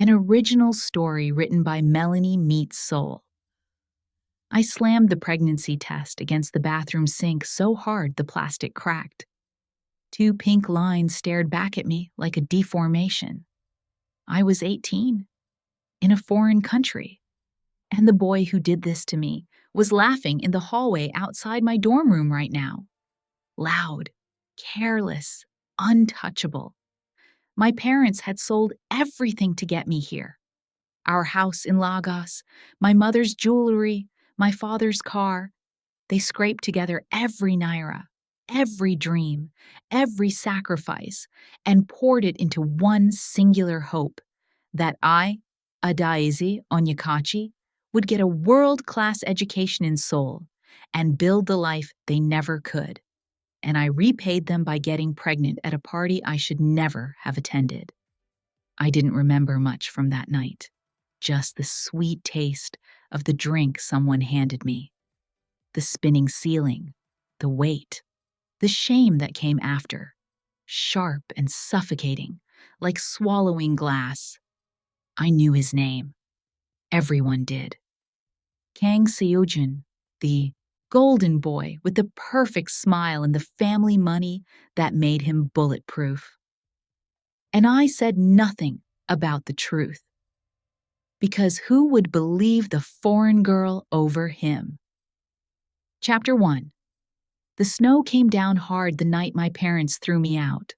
An original story written by Melanin meets Seoul. I slammed the pregnancy test against the bathroom sink so hard the plastic cracked. Two pink lines stared back at me like a deformation. I was 18, in a foreign country, and the boy who did this to me was laughing in the hallway outside my dorm room right now. Loud, careless, untouchable. My parents had sold everything to get me here. Our house in Lagos, my mother's jewelry, my father's car. They scraped together every naira, every dream, every sacrifice, and poured it into one singular hope that I, Adaeze Onyekachi, would get a world-class education in Seoul and build the life they never could. And I repaid them by getting pregnant at a party I should never have attended. I didn't remember much from that night, just the sweet taste of the drink someone handed me, the spinning ceiling, the weight, the shame that came after, sharp and suffocating, like swallowing glass. I knew his name. Everyone did. Kang Taerim, the golden boy with the perfect smile and the family money that made him bulletproof. And I said nothing about the truth, because who would believe the foreign girl over him? Chapter 1. The snow came down hard the night my parents threw me out.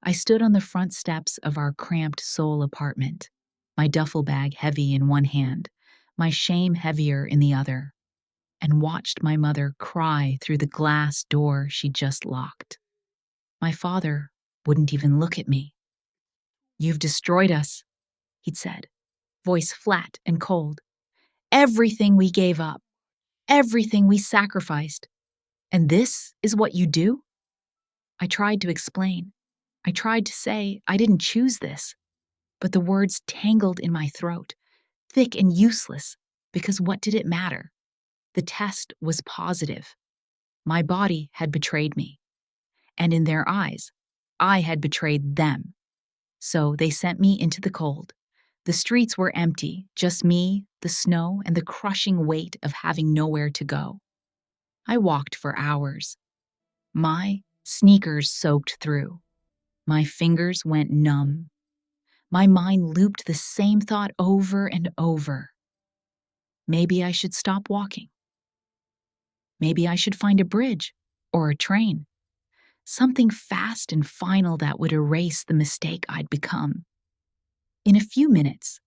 I stood on the front steps of our cramped Seoul apartment, my duffel bag heavy in one hand, my shame heavier in the other, and watched my mother cry through the glass door she just locked. My father wouldn't even look at me. "You've destroyed us," he'd said, voice flat and cold. "Everything we gave up, everything we sacrificed. And this is what you do?" I tried to explain. I tried to say I didn't choose this, but the words tangled in my throat, thick and useless, because what did it matter? The test was positive. My body had betrayed me, and in their eyes, I had betrayed them. So they sent me into the cold. The streets were empty, just me, the snow, and the crushing weight of having nowhere to go. I walked for hours. My sneakers soaked through. My fingers went numb. My mind looped the same thought over and over. Maybe I should stop walking. Maybe I should find a bridge or a train. Something fast and final that would erase the mistake I'd become. In a few minutes,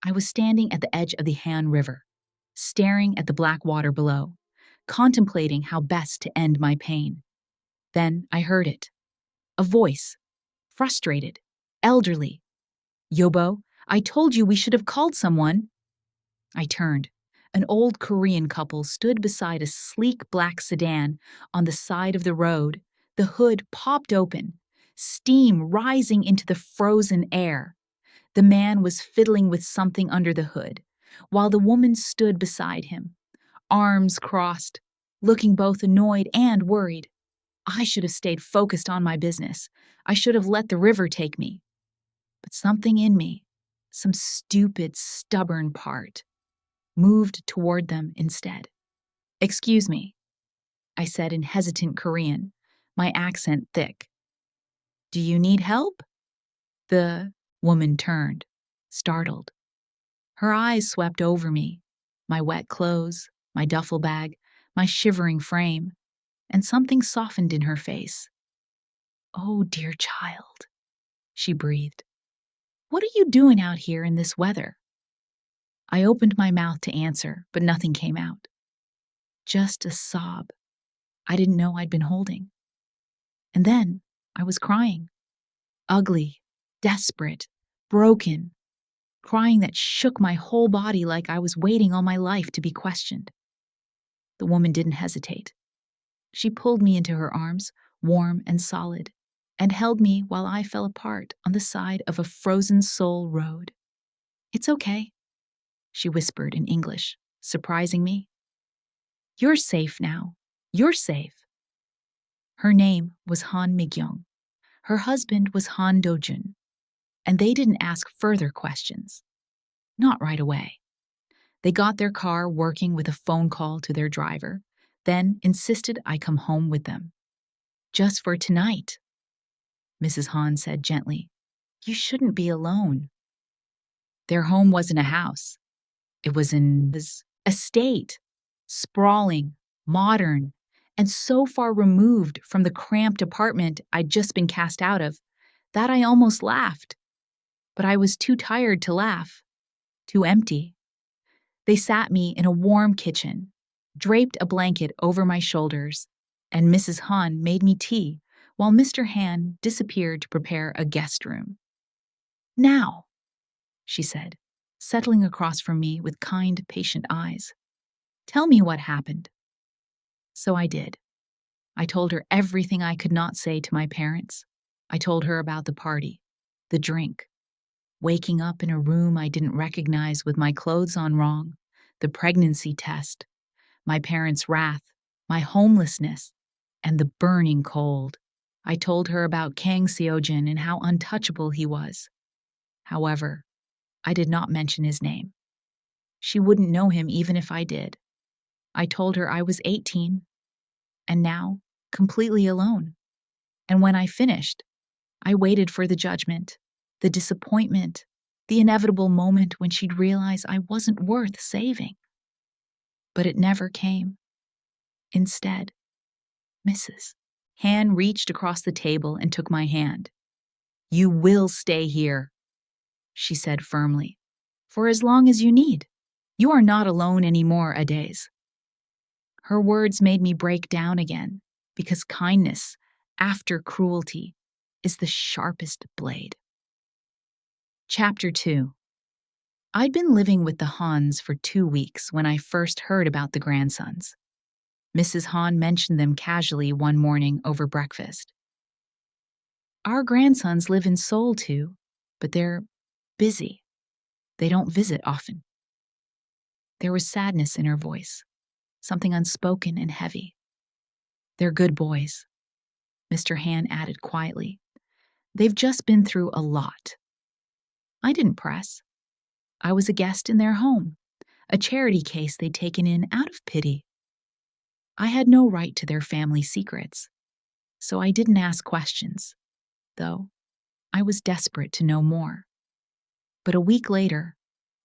I was standing at the edge of the Han River, staring at the black water below, contemplating how best to end my pain. Then I heard it. A voice, frustrated, elderly. "Yobo, I told you we should have called someone." I turned. An old Korean couple stood beside a sleek black sedan on the side of the road, the hood popped open, steam rising into the frozen air. The man was fiddling with something under the hood, while the woman stood beside him, arms crossed, looking both annoyed and worried. I should have stayed focused on my business. I should have let the river take me. But something in me, some stupid, stubborn part, moved toward them instead. "Excuse me," I said in hesitant Korean, my accent thick. "Do you need help?" The woman turned, startled. Her eyes swept over me, my wet clothes, my duffel bag, my shivering frame, and something softened in her face. "Oh, dear child," she breathed. "What are you doing out here in this weather?" I opened my mouth to answer, but nothing came out. Just a sob I didn't know I'd been holding. And then I was crying. Ugly, desperate, broken, crying that shook my whole body like I was waiting all my life to be questioned. The woman didn't hesitate. She pulled me into her arms, warm and solid, and held me while I fell apart on the side of a frozen Seoul road. "It's okay," she whispered in English, surprising me. "You're safe now. You're safe." Her name was Han Migyong. Her husband was Han Dojun. and they didn't ask further questions. Not right away. They got their car working with a phone call to their driver, then insisted I come home with them. Just for tonight, Mrs. Han said gently. You shouldn't be alone. Their home wasn't a house. It was an estate, sprawling, modern, and so far removed from the cramped apartment I'd just been cast out of that I almost laughed. But I was too tired to laugh, too empty. They sat me in a warm kitchen, draped a blanket over my shoulders, and Mrs. Han made me tea while Mr. Han disappeared to prepare a guest room. Now, she said, settling across from me with kind, patient eyes. Tell me what happened. So I did. I told her everything I could not say to my parents. I told her about the party, the drink, waking up in a room I didn't recognize with my clothes on wrong, the pregnancy test, my parents' wrath, my homelessness, and the burning cold. I told her about Kang Taerim and how untouchable he was. However, I did not mention his name. She wouldn't know him even if I did. I told her I was 18, and now completely alone. And when I finished, I waited for the judgment, the disappointment, the inevitable moment when she'd realize I wasn't worth saving. But it never came. Instead, Mrs. Han reached across the table and took my hand. You will stay here, she said firmly, for as long as you need. You are not alone anymore, Adaeze. Her words made me break down again, because kindness, after cruelty, is the sharpest blade. Chapter 2. I'd been living with the Hans for 2 weeks when I first heard about the grandsons. Mrs. Han mentioned them casually one morning over breakfast. Our grandsons live in Seoul too, but they're busy. They don't visit often. There was sadness in her voice, something unspoken and heavy. They're good boys, Mr. Han added quietly. They've just been through a lot. I didn't press. I was a guest in their home, a charity case they'd taken in out of pity. I had no right to their family secrets, so I didn't ask questions, though I was desperate to know more. But a week later,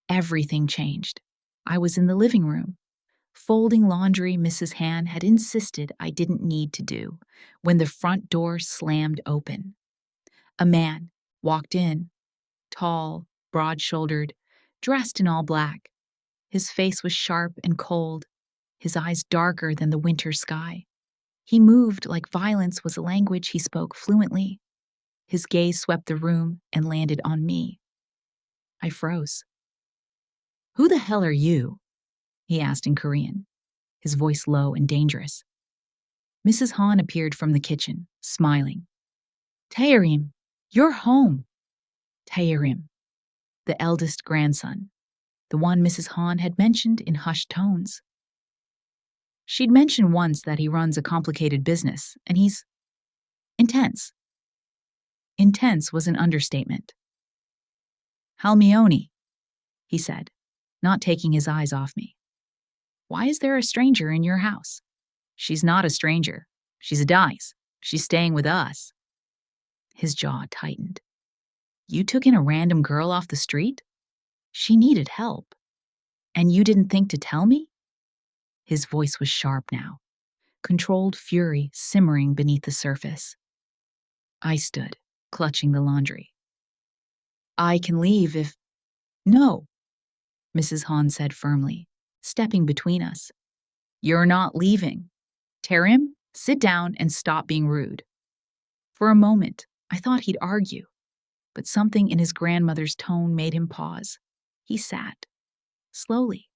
everything changed. I was in the living room, folding laundry Mrs. Han had insisted I didn't need to do, when the front door slammed open. A man walked in, tall, broad-shouldered, dressed in all black. His face was sharp and cold, his eyes darker than the winter sky. He moved like violence was a language he spoke fluently. His gaze swept the room and landed on me. I froze. Who the hell are you? He asked in Korean, his voice low and dangerous. Mrs. Han appeared from the kitchen, smiling. Taerim, you're home. Taerim, the eldest grandson, the one Mrs. Han had mentioned in hushed tones. She'd mentioned once that he runs a complicated business, and he's intense. Intense was an understatement. Halmioni, he said, not taking his eyes off me. Why is there a stranger in your house? She's not a stranger. She's Adaeze. She's staying with us. His jaw tightened. You took in a random girl off the street? She needed help. And you didn't think to tell me? His voice was sharp now, controlled fury simmering beneath the surface. I stood, clutching the laundry. I can leave if... No, Mrs. Han said firmly, stepping between us. You're not leaving. Taerim, sit down and stop being rude. For a moment, I thought he'd argue, but something in his grandmother's tone made him pause. He sat, slowly.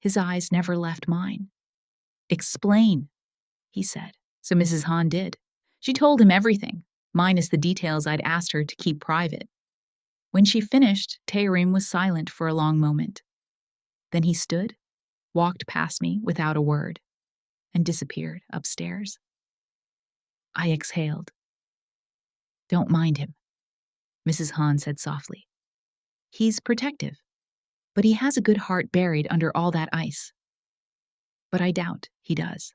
His eyes never left mine. Explain, he said. So Mrs. Han did. She told him everything, minus the details I'd asked her to keep private. When she finished, Taerim was silent for a long moment. Then he stood, walked past me without a word, and disappeared upstairs. I exhaled. Don't mind him. Mrs. Han said softly. He's protective, but he has a good heart buried under all that ice. But I doubt he does.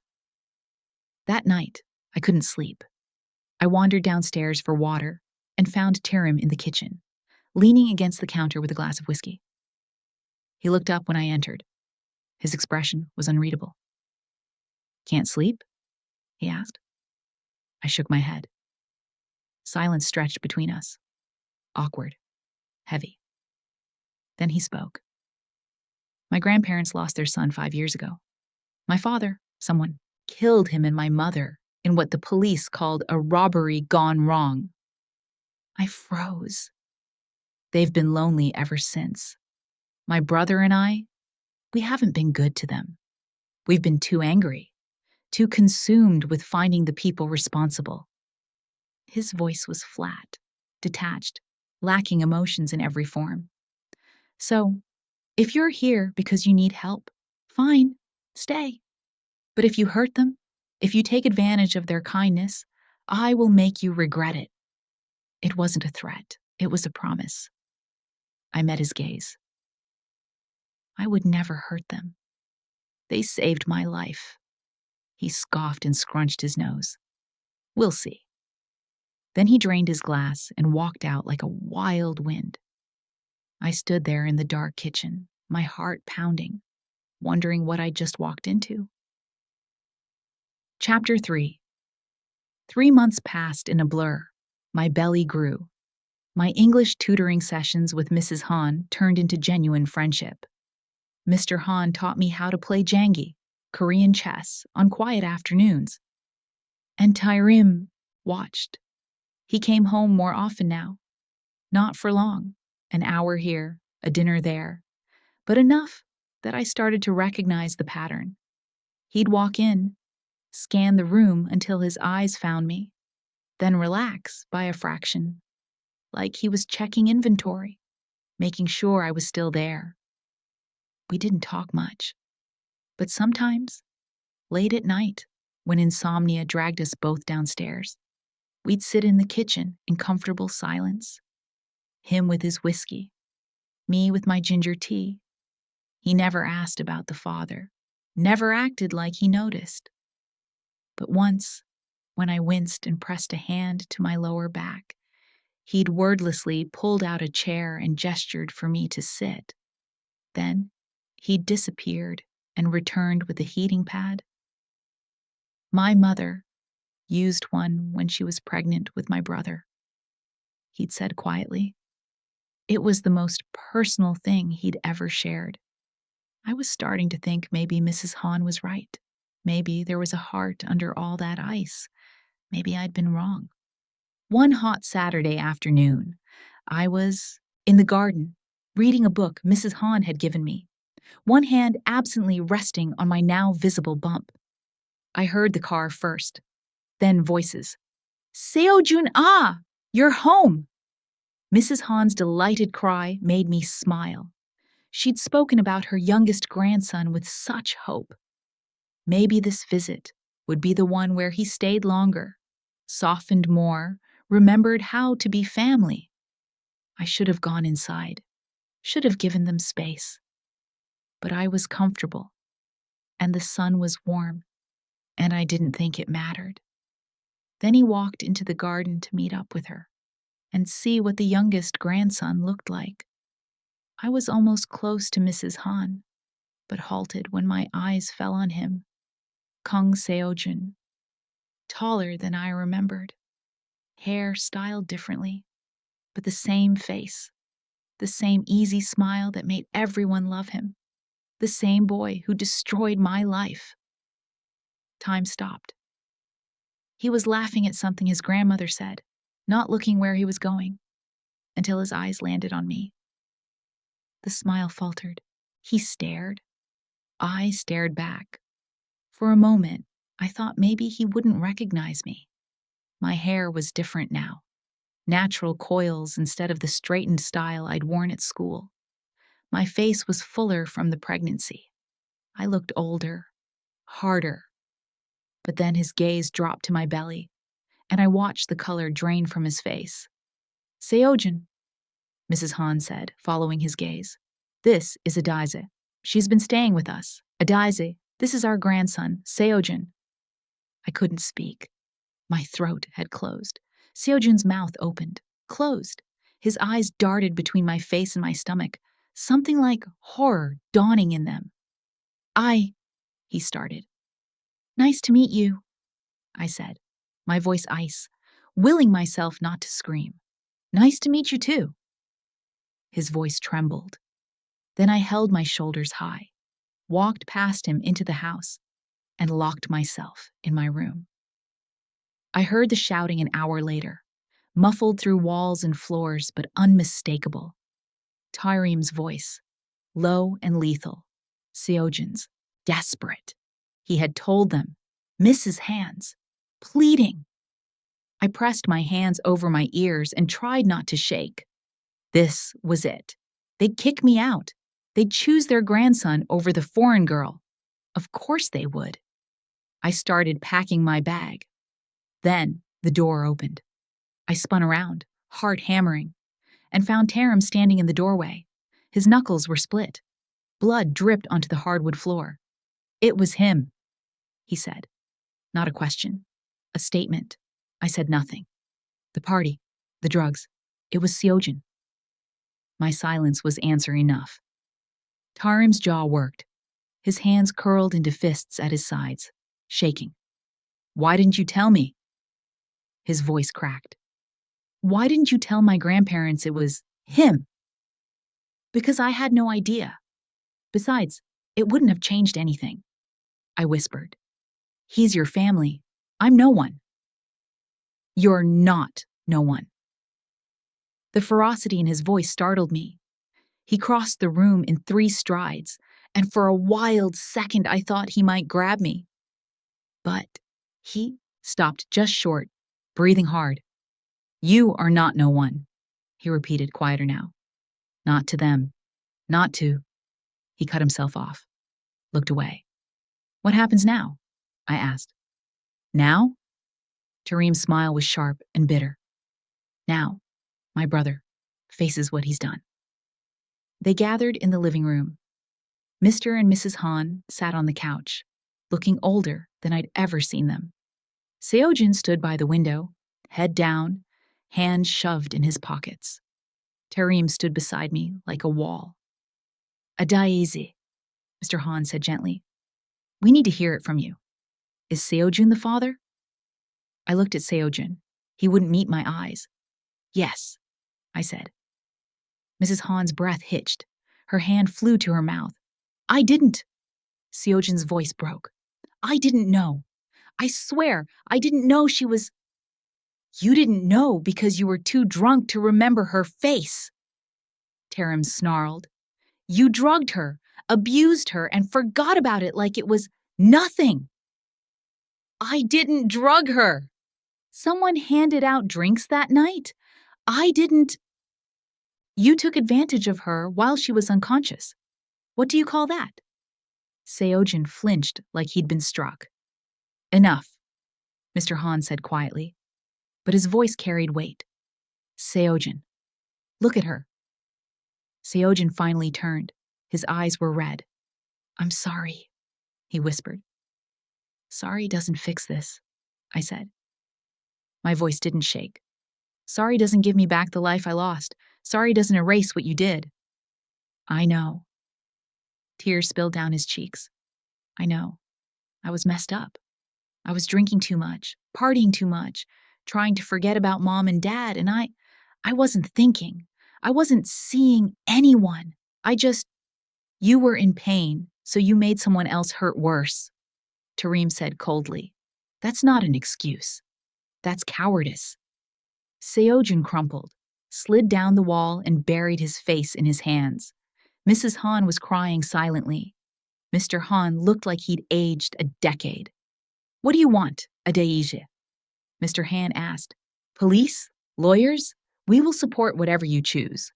That night, I couldn't sleep. I wandered downstairs for water and found Taerim in the kitchen, leaning against the counter with a glass of whiskey. He looked up when I entered. His expression was unreadable. Can't sleep? He asked. I shook my head. Silence stretched between us. Awkward. Heavy. Then he spoke. My grandparents lost their son 5 years ago. My father, someone, killed him and my mother in what the police called a robbery gone wrong. I froze. They've been lonely ever since. My brother and I, we haven't been good to them. We've been too angry, too consumed with finding the people responsible. His voice was flat, detached, lacking emotions in every form. So, if you're here because you need help, fine, stay. But if you hurt them, if you take advantage of their kindness, I will make you regret it. It wasn't a threat. It was a promise. I met his gaze. I would never hurt them. They saved my life. He scoffed and scrunched his nose. We'll see. Then he drained his glass and walked out like a wild wind. I stood there in the dark kitchen, my heart pounding, wondering what I'd just walked into. Chapter 3. 3 months passed in a blur. My belly grew. My English tutoring sessions with Mrs. Han turned into genuine friendship. Mr. Han taught me how to play jangi, Korean chess, on quiet afternoons. And Taerim watched. He came home more often now. Not for long, an hour here, a dinner there, but enough that I started to recognize the pattern. He'd walk in, scan the room until his eyes found me, then relax by a fraction, like he was checking inventory, making sure I was still there. We didn't talk much, but sometimes, late at night, when insomnia dragged us both downstairs, we'd sit in the kitchen in comfortable silence. Him with his whiskey, me with my ginger tea. He never asked about the father, never acted like he noticed. But once, when I winced and pressed a hand to my lower back, he'd wordlessly pulled out a chair and gestured for me to sit. Then he'd disappeared and returned with a heating pad. My mother used one when she was pregnant with my brother. He'd said quietly. It was the most personal thing he'd ever shared. I was starting to think maybe Mrs. Han was right. Maybe there was a heart under all that ice. Maybe I'd been wrong. One hot Saturday afternoon, I was in the garden, reading a book Mrs. Han had given me, one hand absently resting on my now visible bump. I heard the car first, then voices. Seo-jun, you're home! Mrs. Han's delighted cry made me smile. She'd spoken about her youngest grandson with such hope. Maybe this visit would be the one where he stayed longer, softened more, remembered how to be family. I should have gone inside, should have given them space. But I was comfortable, and the sun was warm, and I didn't think it mattered. Then he walked into the garden to meet up with her and see what the youngest grandson looked like. I was almost close to Mrs. Han, but halted when my eyes fell on him. Kang Taerim, taller than I remembered, hair styled differently, but the same face, the same easy smile that made everyone love him, the same boy who destroyed my life. Time stopped. He was laughing at something his grandmother said, not looking where he was going, until his eyes landed on me. The smile faltered. He stared. I stared back. For a moment, I thought maybe he wouldn't recognize me. My hair was different now. Natural coils instead of the straightened style I'd worn at school. My face was fuller from the pregnancy. I looked older, harder. But then his gaze dropped to my belly, and I watched the color drain from his face. Seojin, Mrs. Han said, following his gaze. This is Adaeze. She's been staying with us. Adaeze, this is our grandson, Seojin. I couldn't speak. My throat had closed. Seojin's mouth opened, closed. His eyes darted between my face and my stomach, something like horror dawning in them. He started. Nice to meet you, I said, my voice ice, willing myself not to scream. Nice to meet you too. His voice trembled. Then I held my shoulders high, walked past him into the house, and locked myself in my room. I heard the shouting an hour later, muffled through walls and floors but unmistakable. Taerim's voice, low and lethal. Seojin's, desperate. He had told them, miss his hands, pleading. I pressed my hands over my ears and tried not to shake. This was it. They'd kick me out. They'd choose their grandson over the foreign girl. Of course they would. I started packing my bag. Then the door opened. I spun around, heart hammering, and found Taerim standing in the doorway. His knuckles were split. Blood dripped onto the hardwood floor. It was him, he said. Not a question. A statement. I said nothing. The party. The drugs. It was Seojin. My silence was answer enough. Taerim's jaw worked. His hands curled into fists at his sides, shaking. Why didn't you tell me? His voice cracked. Why didn't you tell my grandparents it was him? Because I had no idea. Besides, it wouldn't have changed anything. I whispered. He's your family. I'm no one. You're not no one. The ferocity in his voice startled me. He crossed the room in 3 strides, and for a wild second I thought he might grab me. But he stopped just short, breathing hard. You are not no one, he repeated, quieter now. Not to them. Not to. He cut himself off, looked away. What happens now? I asked. Now? Taerim's smile was sharp and bitter. Now, my brother faces what he's done. They gathered in the living room. Mr. and Mrs. Han sat on the couch, looking older than I'd ever seen them. Seojin stood by the window, head down, hands shoved in his pockets. Taerim stood beside me like a wall. Adaeze, Mr. Han said gently. We need to hear it from you. Is Seojin the father? I looked at Seojin. He wouldn't meet my eyes. Yes, I said. Mrs. Han's breath hitched. Her hand flew to her mouth. I didn't. Seojin's voice broke. I didn't know. I swear, I didn't know she was... You didn't know because you were too drunk to remember her face. Taerim snarled. You drugged her, abused her, and forgot about it like it was nothing. I didn't drug her. Someone handed out drinks that night. I didn't. You took advantage of her while she was unconscious. What do you call that? Seojin flinched like he'd been struck. Enough, Mr. Han said quietly, but his voice carried weight. Seojin, look at her. Seojin finally turned. His eyes were red. I'm sorry, he whispered. Sorry doesn't fix this, I said. My voice didn't shake. Sorry doesn't give me back the life I lost. Sorry doesn't erase what you did. I know. Tears spilled down his cheeks. I know. I was messed up. I was drinking too much, partying too much, trying to forget about Mom and Dad, and I wasn't thinking. I wasn't seeing anyone. You were in pain, so you made someone else hurt worse, Taerim said coldly. That's not an excuse. That's cowardice. Seojin crumpled, slid down the wall, and buried his face in his hands. Mrs. Han was crying silently. Mr. Han looked like he'd aged a decade. What do you want, Adaeze? Mr. Han asked. Police? Lawyers? We will support whatever you choose.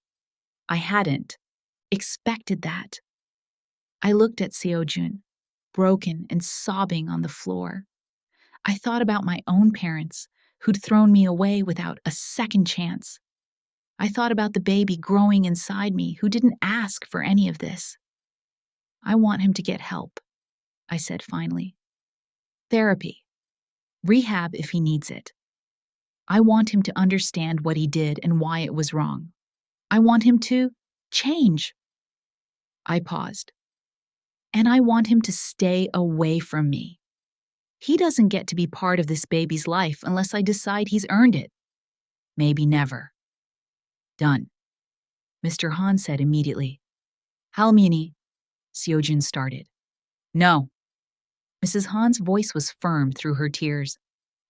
I hadn't expected that. I looked at Seojin, broken and sobbing on the floor. I thought about my own parents, who'd thrown me away without a second chance. I thought about the baby growing inside me who didn't ask for any of this. I want him to get help, I said finally. Therapy. Rehab if he needs it. I want him to understand what he did and why it was wrong. I want him to change. I paused. And I want him to stay away from me. He doesn't get to be part of this baby's life unless I decide he's earned it. Maybe never. Done. Mr. Han said immediately. Halmuni, Seojun started. No. Mrs. Han's voice was firm through her tears.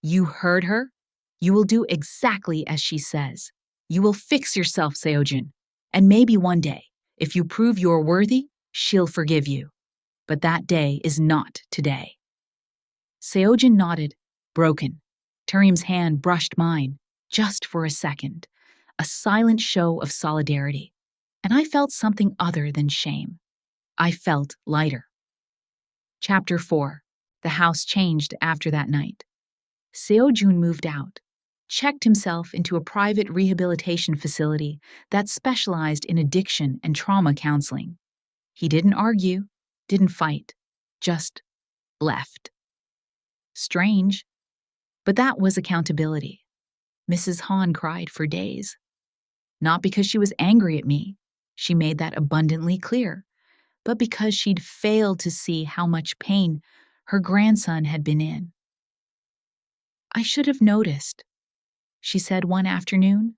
You heard her? You will do exactly as she says. You will fix yourself, Seojun. And maybe one day, if you prove you're worthy, she'll forgive you. But that day is not today. Seojun nodded, broken. Taerim's hand brushed mine, just for a second. A silent show of solidarity. And I felt something other than shame. I felt lighter. Chapter 4. The house changed after that night. Seojun moved out, checked himself into a private rehabilitation facility that specialized in addiction and trauma counseling. He didn't argue, didn't fight, just left. Strange, but that was accountability. Mrs. Han cried for days. Not because she was angry at me, she made that abundantly clear, but because she'd failed to see how much pain her grandson had been in. I should have noticed, she said one afternoon,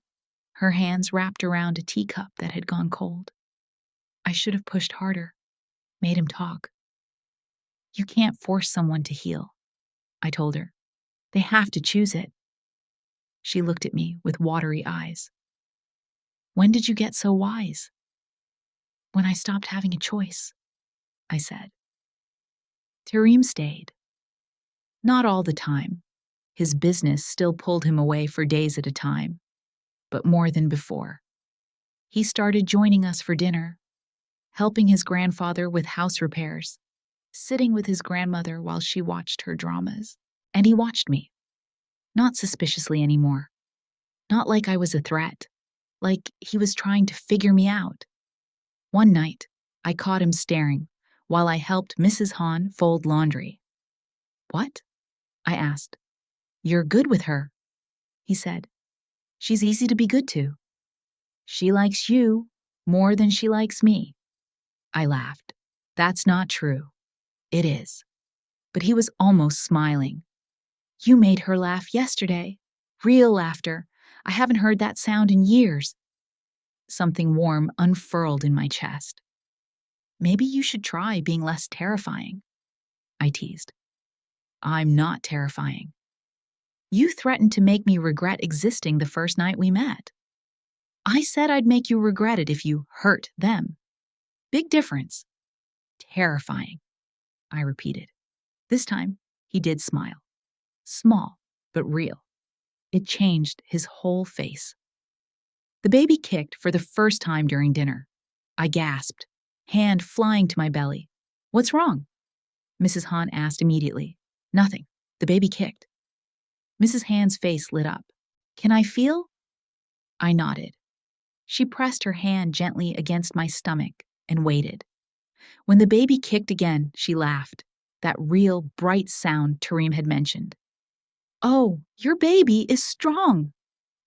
her hands wrapped around a teacup that had gone cold. I should have pushed harder, made him talk. You can't force someone to heal, I told her. They have to choose it. She looked at me with watery eyes. When did you get so wise? When I stopped having a choice, I said. Taerim stayed. Not all the time. His business still pulled him away for days at a time, but more than before. He started joining us for dinner, helping his grandfather with house repairs, sitting with his grandmother while she watched her dramas. And he watched me. Not suspiciously anymore. Not like I was a threat. Like he was trying to figure me out. One night, I caught him staring while I helped Mrs. Han fold laundry. What? I asked. You're good with her, he said. She's easy to be good to. She likes you more than she likes me. I laughed. That's not true. It is. But he was almost smiling. You made her laugh yesterday. Real laughter. I haven't heard that sound in years. Something warm unfurled in my chest. Maybe you should try being less terrifying, I teased. I'm not terrifying. You threatened to make me regret existing the first night we met. I said I'd make you regret it if you hurt them. Big difference. Terrifying, I repeated. This time, he did smile. Small, but real. It changed his whole face. The baby kicked for the first time during dinner. I gasped, hand flying to my belly. What's wrong? Mrs. Han asked immediately. Nothing. The baby kicked. Mrs. Han's face lit up. Can I feel? I nodded. She pressed her hand gently against my stomach and waited. When the baby kicked again, she laughed. That real, bright sound Taerim had mentioned. Oh, your baby is strong.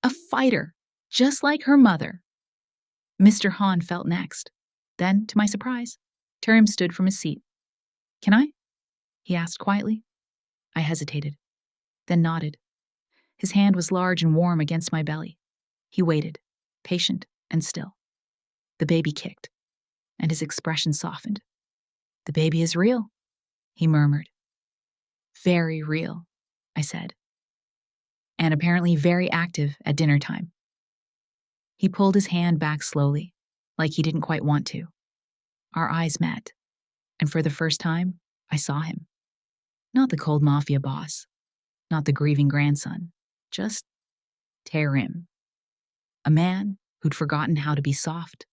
A fighter, just like her mother. Mr. Han felt next. Then, to my surprise, Taerim stood from his seat. Can I? He asked quietly. I hesitated, then nodded. His hand was large and warm against my belly. He waited, patient and still. The baby kicked, and his expression softened. The baby is real, he murmured. Very real, I said. And apparently very active at dinner time. He pulled his hand back slowly, like he didn't quite want to. Our eyes met, and for the first time, I saw him. Not the cold Mafia boss, not the grieving grandson, just Taerim. A man who'd forgotten how to be soft,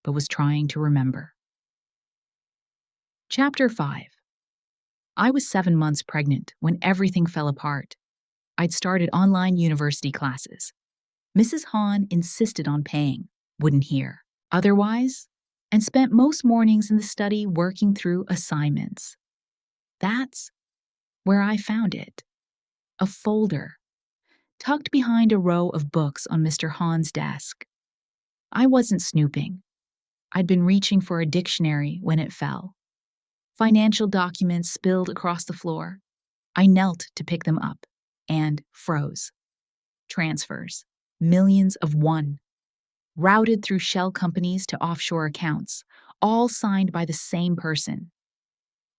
but was trying to remember. Chapter 5. I was 7 months pregnant when everything fell apart. I'd started online university classes. Mrs. Han insisted on paying, wouldn't hear. Otherwise, and spent most mornings in the study working through assignments. That's where I found it. A folder, tucked behind a row of books on Mr. Han's desk. I wasn't snooping. I'd been reaching for a dictionary when it fell. Financial documents spilled across the floor. I knelt to pick them up and froze. Transfers, millions of one, routed through shell companies to offshore accounts, all signed by the same person.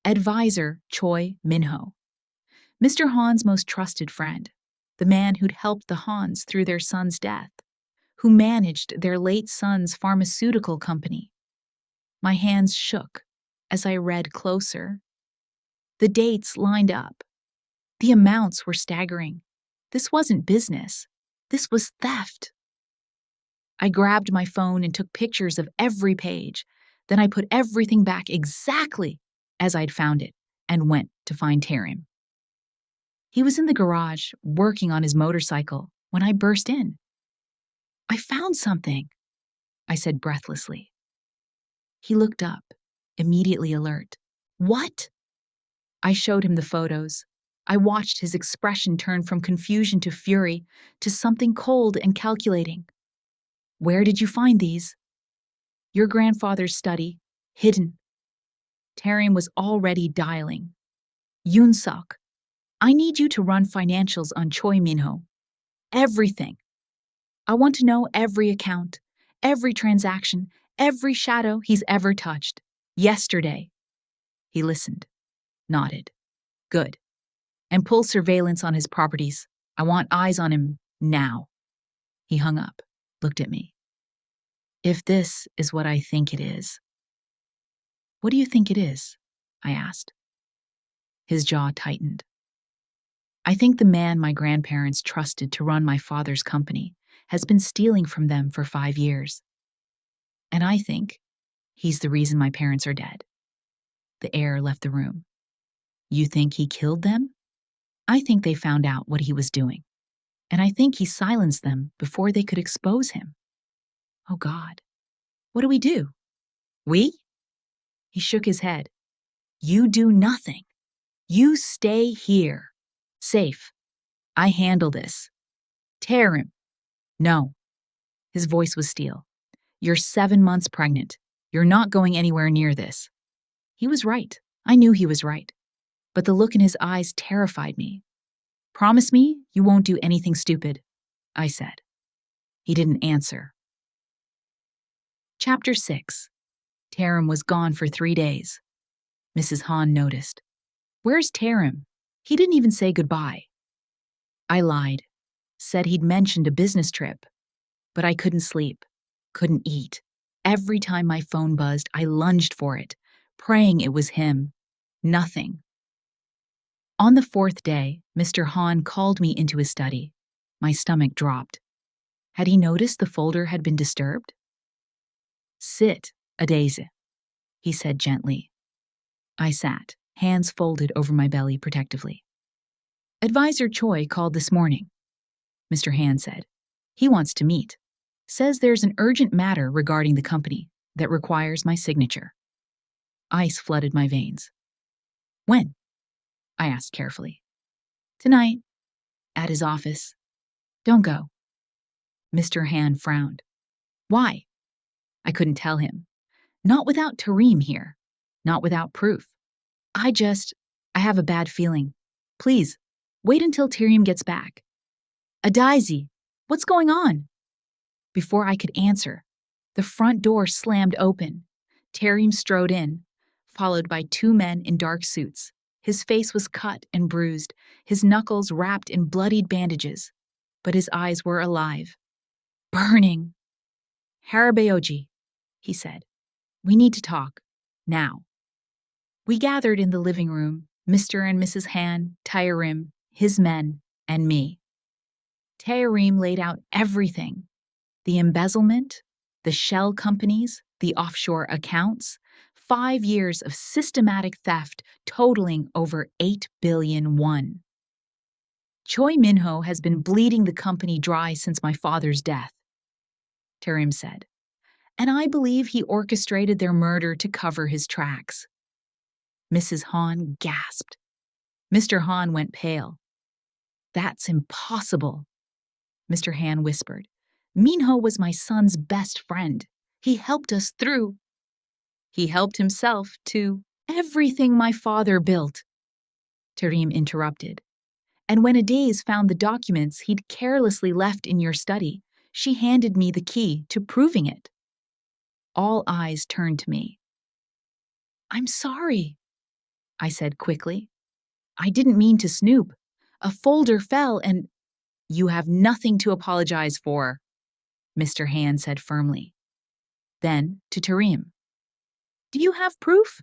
Advisor Choi Min-ho, Mr. Han's most trusted friend, the man who'd helped the Hans through their son's death, who managed their late son's pharmaceutical company. My hands shook as I read closer. The dates lined up. The amounts were staggering. This wasn't business. This was theft. I grabbed my phone and took pictures of every page. Then I put everything back exactly as I'd found it and went to find Taerim. He was in the garage working on his motorcycle when I burst in. "I found something," I said breathlessly. He looked up, immediately alert. "What?" I showed him the photos. I watched his expression turn from confusion to fury to something cold and calculating. "Where did you find these?" "Your grandfather's study, hidden." Taerim was already dialing. "Yoon-suk, I need you to run financials on Choi Min-ho. Everything. I want to know every account, every transaction, every shadow he's ever touched. Yesterday." He listened, nodded. "Good. And pull surveillance on his properties. I want eyes on him now." He hung up, looked at me. "If this is what I think it is." "What do you think it is?" I asked. His jaw tightened. "I think the man my grandparents trusted to run my father's company has been stealing from them for 5 years. And I think he's the reason my parents are dead." The heir left the room. "You think he killed them?" "I think they found out what he was doing. And I think he silenced them before they could expose him." "Oh God, what do we do?" "We?" He shook his head. "You do nothing. You stay here. Safe. I handle this. Taerim." "No." His voice was steel. "You're 7 months pregnant. You're not going anywhere near this." He was right. I knew he was right. But the look in his eyes terrified me. "Promise me you won't do anything stupid," I said. He didn't answer. Chapter 6. Taerim was gone for 3 days. Mrs. Han noticed. "Where's Taerim? He didn't even say goodbye." I lied. Said he'd mentioned a business trip. But I couldn't sleep, couldn't eat. Every time my phone buzzed, I lunged for it, praying it was him. Nothing. On the 4th day, Mr. Han called me into his study. My stomach dropped. Had he noticed the folder had been disturbed? "Sit, Adaeze," he said gently. I sat, hands folded over my belly protectively. "Advisor Choi called this morning," Mr. Han said. "He wants to meet. Says there's an urgent matter regarding the company that requires my signature." Ice flooded my veins. "When?" I asked carefully. "Tonight. At his office. Don't go." Mr. Han frowned. "Why?" I couldn't tell him. "Not without Taerim here. Not without proof. I have a bad feeling. Please, wait until Taerim gets back." "Adaeze, what's going on?" Before I could answer, the front door slammed open. Taerim strode in, followed by 2 men in dark suits. His face was cut and bruised, his knuckles wrapped in bloodied bandages, but his eyes were alive. Burning. "Harabayoji," he said. "We need to talk. Now." We gathered in the living room, Mr. and Mrs. Han, Taerim, his men, and me. Taerim laid out everything. The embezzlement, the shell companies, the offshore accounts, 5 years of systematic theft totaling over 8 billion won. Choi Minho has been bleeding the company dry since my father's death, Taerim said, and I believe he orchestrated their murder to cover his tracks. Mrs. Han gasped. Mr. Han went pale. That's impossible, Mr. Han whispered. Minho was my son's best friend. He helped us through. He helped himself to everything my father built, Taerim interrupted. And when Adaeze found the documents he'd carelessly left in your study, she handed me the key to proving it. All eyes turned to me. I'm sorry, I said quickly. I didn't mean to snoop. A folder fell and… You have nothing to apologize for, Mr. Han said firmly. Then to Taerim. Do you have proof?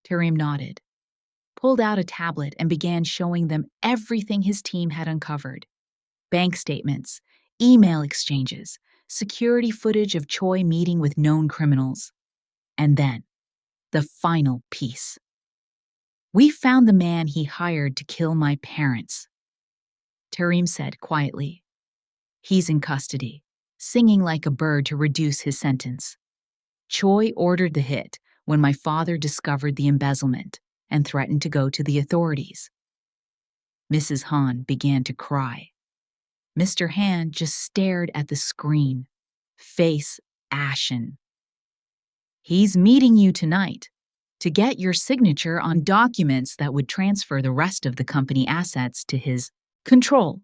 Taerim nodded, pulled out a tablet and began showing them everything his team had uncovered. Bank statements, email exchanges, security footage of Choi meeting with known criminals. And then, the final piece. We found the man he hired to kill my parents, Taerim said quietly. He's in custody, singing like a bird to reduce his sentence. Choi ordered the hit when my father discovered the embezzlement and threatened to go to the authorities. Mrs. Han began to cry. Mr. Han just stared at the screen, face ashen. He's meeting you tonight to get your signature on documents that would transfer the rest of the company assets to his control,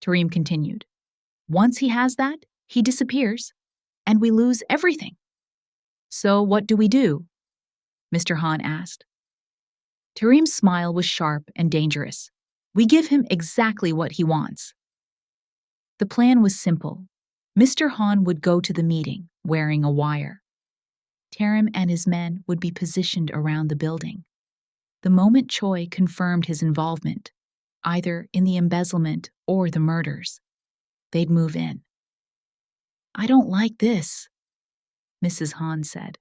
Taerim continued. Once he has that, he disappears, and we lose everything. So what do we do? Mr. Han asked. Taerim's smile was sharp and dangerous. We give him exactly what he wants. The plan was simple. Mr. Han would go to the meeting wearing a wire. Taerim and his men would be positioned around the building. The moment Choi confirmed his involvement, either in the embezzlement or the murders, they'd move in. I don't like this, Mrs. Han said.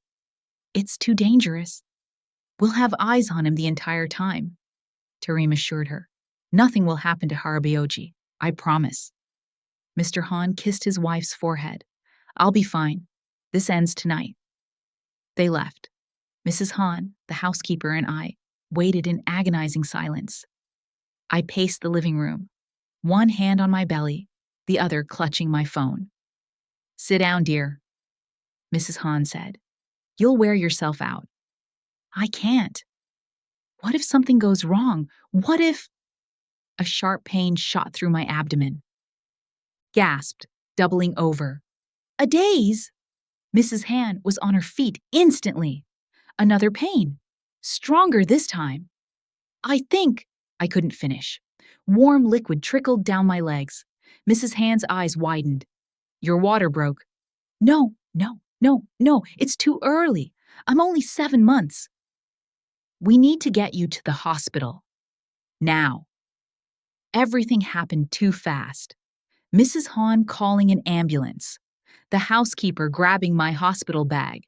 It's too dangerous. We'll have eyes on him the entire time, Taerim assured her. Nothing will happen to Harabaoji, I promise. Mr. Han kissed his wife's forehead. I'll be fine. This ends tonight. They left. Mrs. Han, the housekeeper, and I waited in agonizing silence. I paced the living room, one hand on my belly, the other clutching my phone. Sit down, dear, Mrs. Han said. You'll wear yourself out. I can't. What if something goes wrong? What if… A sharp pain shot through my abdomen. Gasped, doubling over. Adaeze! Mrs. Han was on her feet instantly. Another pain. Stronger this time. I think… I couldn't finish. Warm liquid trickled down my legs. Mrs. Han's eyes widened. Your water broke. No, it's too early. I'm only 7 months. We need to get you to the hospital. Now. Everything happened too fast. Mrs. Han calling an ambulance. The housekeeper grabbing my hospital bag.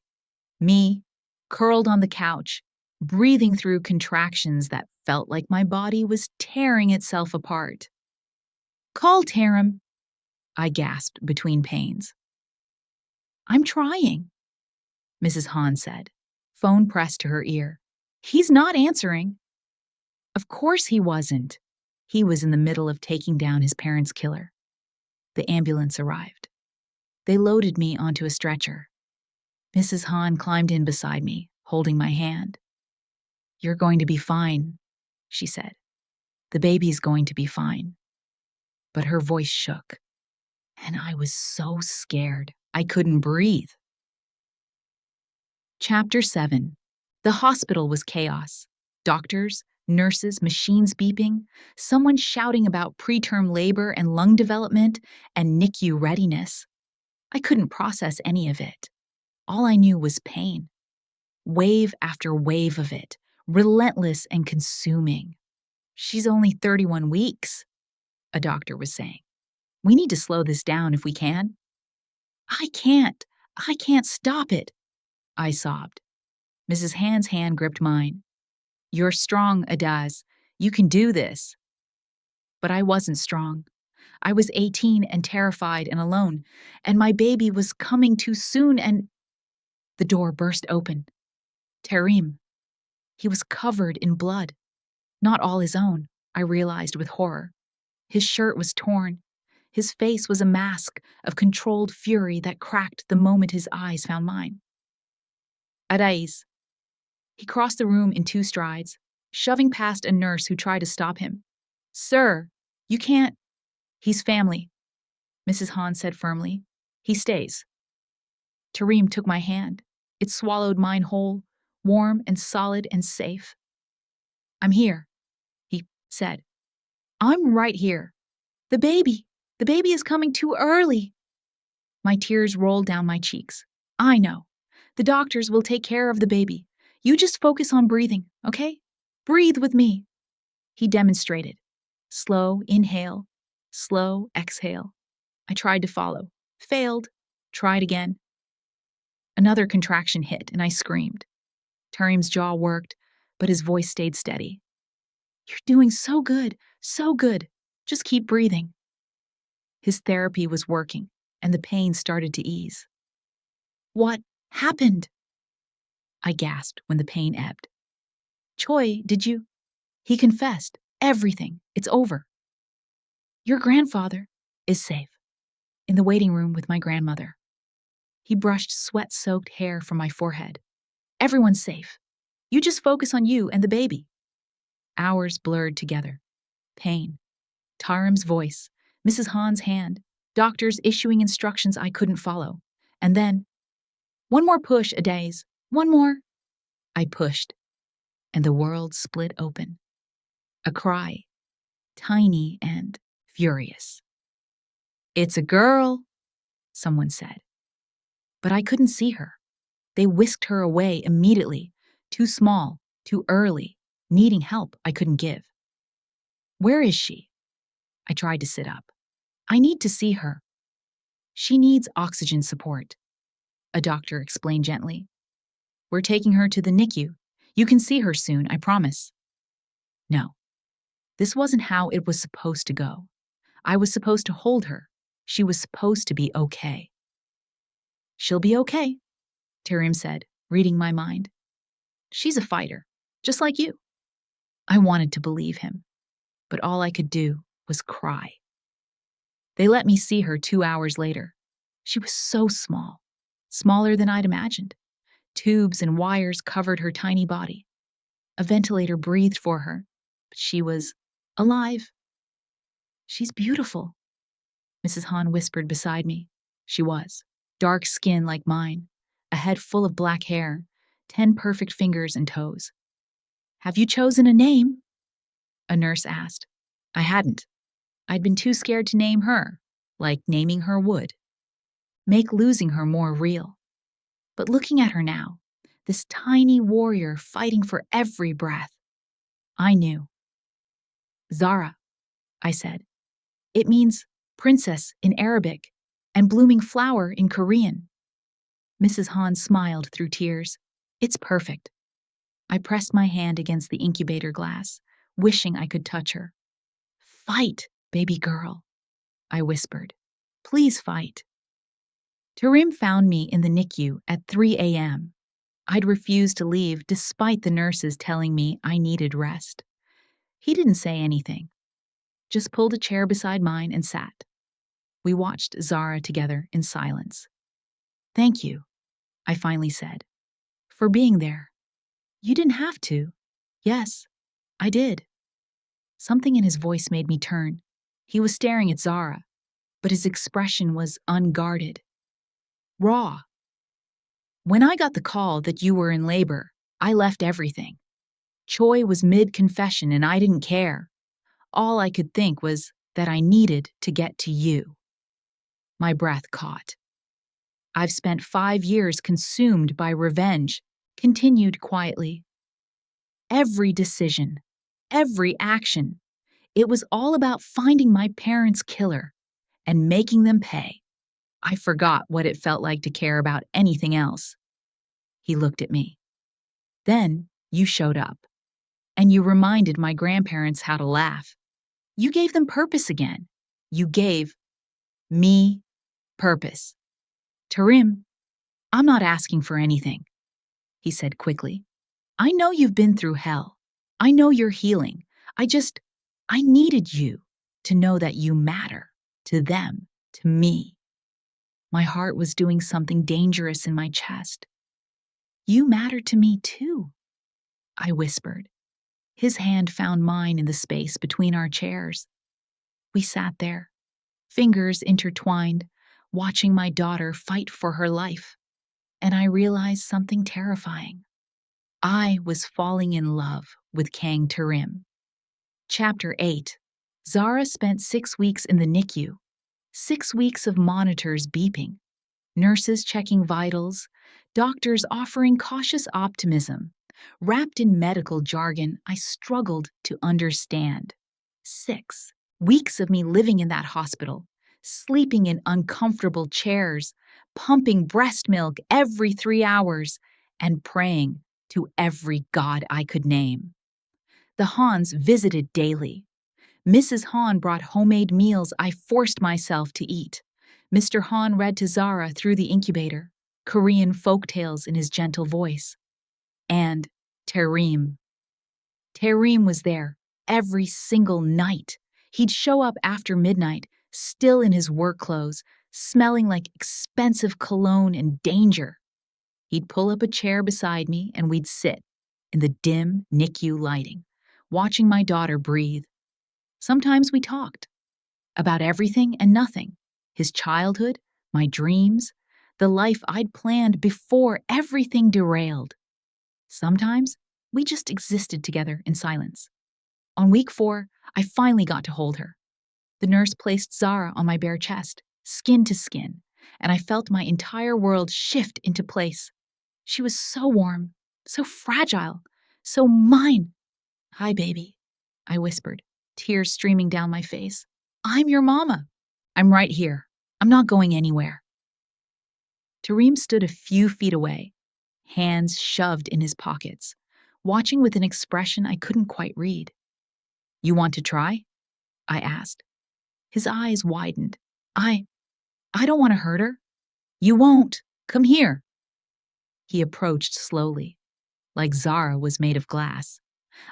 Me, curled on the couch, breathing through contractions that felt like my body was tearing itself apart. Call Taerim, I gasped between pains. I'm trying, Mrs. Han said, phone pressed to her ear. He's not answering. Of course he wasn't. He was in the middle of taking down his parents' killer. The ambulance arrived. They loaded me onto a stretcher. Mrs. Han climbed in beside me, holding my hand. You're going to be fine, she said. The baby's going to be fine. But her voice shook, and I was so scared I couldn't breathe. Chapter 7. The hospital was chaos. Doctors, nurses, machines beeping, someone shouting about preterm labor and lung development and NICU readiness. I couldn't process any of it. All I knew was pain. Wave after wave of it, relentless and consuming. She's only 31 weeks, a doctor was saying. We need to slow this down if we can. I can't stop it, I sobbed. Mrs. Han's hand gripped mine. You're strong, Adaeze. You can do this. But I wasn't strong. I was 18 and terrified and alone, and my baby was coming too soon, and the door burst open. Taerim. He was covered in blood. Not all his own, I realized with horror. His shirt was torn. His face was a mask of controlled fury that cracked the moment his eyes found mine. Adaeze. He crossed the room in 2 strides, shoving past a nurse who tried to stop him. Sir, you can't. He's family, Mrs. Han said firmly. He stays. Taerim took my hand. It swallowed mine whole, warm and solid and safe. I'm here, he said. I'm right here. The baby is coming too early. My tears rolled down my cheeks. I know. The doctors will take care of the baby. You just focus on breathing, okay? Breathe with me. He demonstrated. Slow inhale, slow exhale. I tried to follow. Failed. Tried again. Another contraction hit, and I screamed. Taerim's jaw worked, but his voice stayed steady. You're doing so good, so good. Just keep breathing. His therapy was working, and the pain started to ease. What happened? I gasped when the pain ebbed. Choi, did you? He confessed. Everything. It's over. Your grandfather is safe. In the waiting room with my grandmother. He brushed sweat-soaked hair from my forehead. Everyone's safe. You just focus on you and the baby. Hours blurred together. Pain. Taerim's voice. Mrs. Han's hand. Doctors issuing instructions I couldn't follow. And then, one more push, Adaeze. One more. I pushed, and the world split open. A cry. Tiny and furious. It's a girl, someone said. But I couldn't see her. They whisked her away immediately. Too small, too early, needing help I couldn't give. Where is she? I tried to sit up. I need to see her. She needs oxygen support, a doctor explained gently. We're taking her to the NICU. You can see her soon, I promise. No, this wasn't how it was supposed to go. I was supposed to hold her. She was supposed to be okay. She'll be okay, Taerim said, reading my mind. She's a fighter, just like you. I wanted to believe him, but all I could do was cry. They let me see her 2 hours later. She was so small, smaller than I'd imagined. Tubes and wires covered her tiny body. A ventilator breathed for her, but she was alive. She's beautiful, Mrs. Han whispered beside me. She was. Dark skin like mine, a head full of black hair, 10 perfect fingers and toes. Have you chosen a name? A nurse asked. I hadn't. I'd been too scared to name her, like naming her would. Make losing her more real. But looking at her now, this tiny warrior fighting for every breath, I knew. Zara, I said. It means princess in Arabic and blooming flower in Korean. Mrs. Han smiled through tears. It's perfect. I pressed my hand against the incubator glass, wishing I could touch her. Fight, baby girl, I whispered. Please fight. Taerim found me in the NICU at 3 a.m. I'd refused to leave despite the nurses telling me I needed rest. He didn't say anything, just pulled a chair beside mine and sat. We watched Zara together in silence. Thank you, I finally said, for being there. You didn't have to. Yes, I did. Something in his voice made me turn. He was staring at Zara, but his expression was unguarded. Raw. When I got the call that you were in labor, I left everything. Choi was mid-confession and I didn't care. All I could think was that I needed to get to you. My breath caught. I've spent 5 years consumed by revenge, continued quietly. Every decision, every action, it was all about finding my parents' killer and making them pay. I forgot what it felt like to care about anything else. He looked at me. Then you showed up, and you reminded my grandparents how to laugh. You gave them purpose again. You gave me purpose. Taerim, I'm not asking for anything, he said quickly. I know you've been through hell. I know you're healing. I needed you to know that you matter to them, to me. My heart was doing something dangerous in my chest. You matter to me too, I whispered. His hand found mine in the space between our chairs. We sat there, fingers intertwined, watching my daughter fight for her life. And I realized something terrifying. I was falling in love with Kang Taerim. Chapter 8. Zara spent 6 weeks in the NICU. 6 weeks of monitors beeping, nurses checking vitals, doctors offering cautious optimism. Wrapped in medical jargon I struggled to understand. 6 weeks of me living in that hospital, sleeping in uncomfortable chairs, pumping breast milk every 3 hours, and praying to every god I could name. The Hans visited daily. Mrs. Han brought homemade meals I forced myself to eat. Mr. Han read to Zara through the incubator, Korean folktales in his gentle voice. And Taerim. Taerim was there every single night. He'd show up after midnight, still in his work clothes, smelling like expensive cologne and danger. He'd pull up a chair beside me and we'd sit in the dim NICU lighting, watching my daughter breathe. Sometimes we talked about everything and nothing, his childhood, my dreams, the life I'd planned before everything derailed. Sometimes we just existed together in silence. On week 4, I finally got to hold her. The nurse placed Zara on my bare chest, skin to skin, and I felt my entire world shift into place. She was so warm, so fragile, so mine. Hi, baby, I whispered, tears streaming down my face. I'm your mama. I'm right here. I'm not going anywhere. Taerim stood a few feet away, hands shoved in his pockets, watching with an expression I couldn't quite read. You want to try? I asked. His eyes widened. I don't want to hurt her. You won't. Come here. He approached slowly, like Zara was made of glass.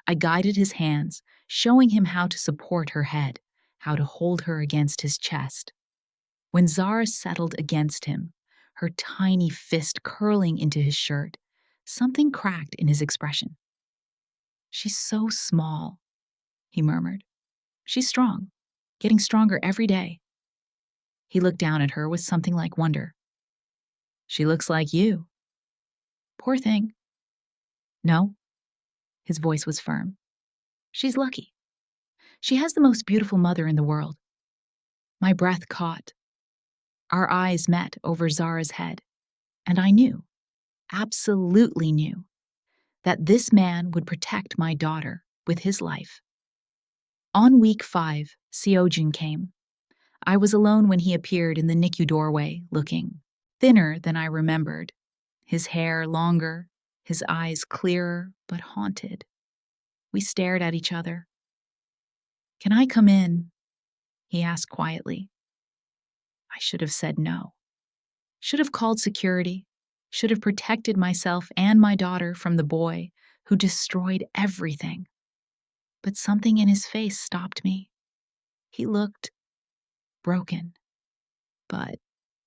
I guided his hands, showing him how to support her head, how to hold her against his chest. When Zara settled against him, her tiny fist curling into his shirt, something cracked in his expression. She's so small, he murmured. She's strong, getting stronger every day. He looked down at her with something like wonder. She looks like you. Poor thing. No. His voice was firm. She's lucky. She has the most beautiful mother in the world. My breath caught. Our eyes met over Zara's head, and I knew, absolutely knew, that this man would protect my daughter with his life. On week 5, Seojin came. I was alone when he appeared in the NICU doorway, looking thinner than I remembered, his hair longer, his eyes clearer but haunted. We stared at each other. Can I come in? He asked quietly. I should have said no. Should have called security. Should have protected myself and my daughter from the boy who destroyed everything. But something in his face stopped me. He looked broken, but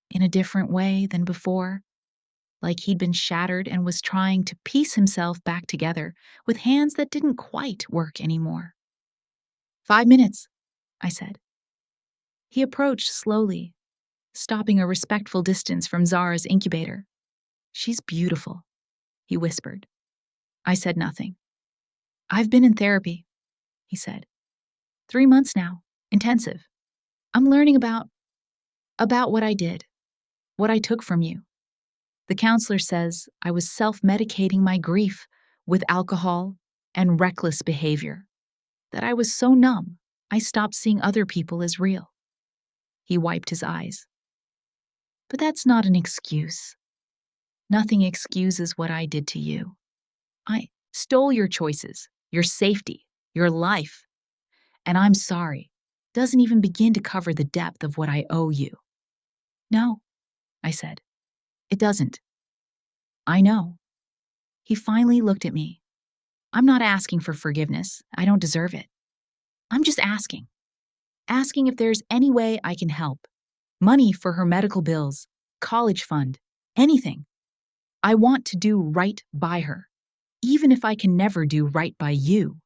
in a different way than before, like he'd been shattered and was trying to piece himself back together with hands that didn't quite work anymore. 5 minutes, I said. He approached slowly, stopping a respectful distance from Zara's incubator. She's beautiful, he whispered. I said nothing. I've been in therapy, he said. 3 months now, intensive. I'm learning about what I did, what I took from you. The counselor says I was self-medicating my grief with alcohol and reckless behavior, that I was so numb I stopped seeing other people as real. He wiped his eyes. But that's not an excuse. Nothing excuses what I did to you. I stole your choices, your safety, your life. And I'm sorry. doesn't even begin to cover the depth of what I owe you. No, I said. It doesn't. I know. He finally looked at me. I'm not asking for forgiveness. I don't deserve it. I'm just asking. Asking if there's any way I can help. Money for her medical bills, college fund, anything. I want to do right by her, even if I can never do right by you.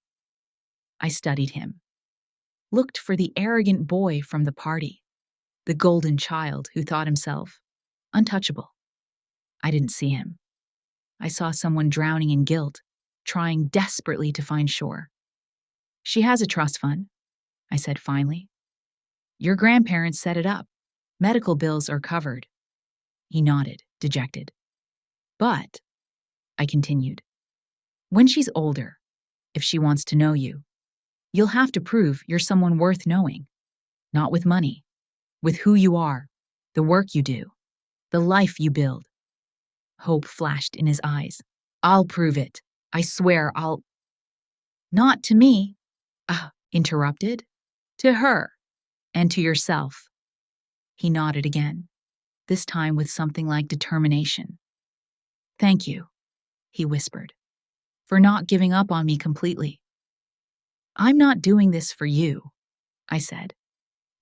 I studied him. Looked for the arrogant boy from the party, the golden child who thought himself untouchable. I didn't see him. I saw someone drowning in guilt, trying desperately to find shore. She has a trust fund, I said finally. Your grandparents set it up. Medical bills are covered. He nodded, dejected. But, I continued, when she's older, if she wants to know you, you'll have to prove you're someone worth knowing. Not with money, with who you are, the work you do, the life you build. Hope flashed in his eyes. I'll prove it. I swear I'll. Not to me, interrupted. To her, and to yourself. He nodded again, this time with something like determination. Thank you, he whispered, for not giving up on me completely. I'm not doing this for you, I said.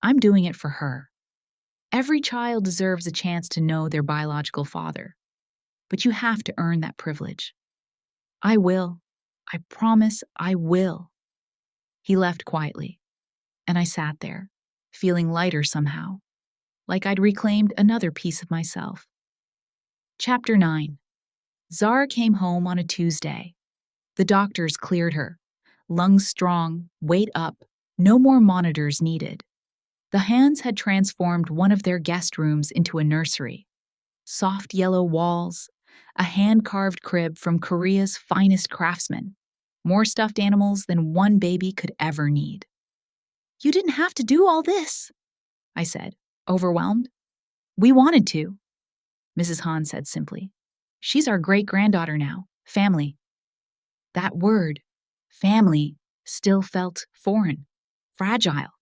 I'm doing it for her. Every child deserves a chance to know their biological father, but you have to earn that privilege. I will. I promise I will. He left quietly, and I sat there, feeling lighter somehow, like I'd reclaimed another piece of myself. Chapter 9. Zara came home on a Tuesday. The doctors cleared her. Lungs strong, weight up, no more monitors needed. The hands had transformed one of their guest rooms into a nursery. Soft yellow walls, a hand-carved crib from Korea's finest craftsmen, more stuffed animals than one baby could ever need. You didn't have to do all this, I said, overwhelmed. We wanted to, Mrs. Han said simply. She's our great-granddaughter now, family. That word, family, still felt foreign, fragile,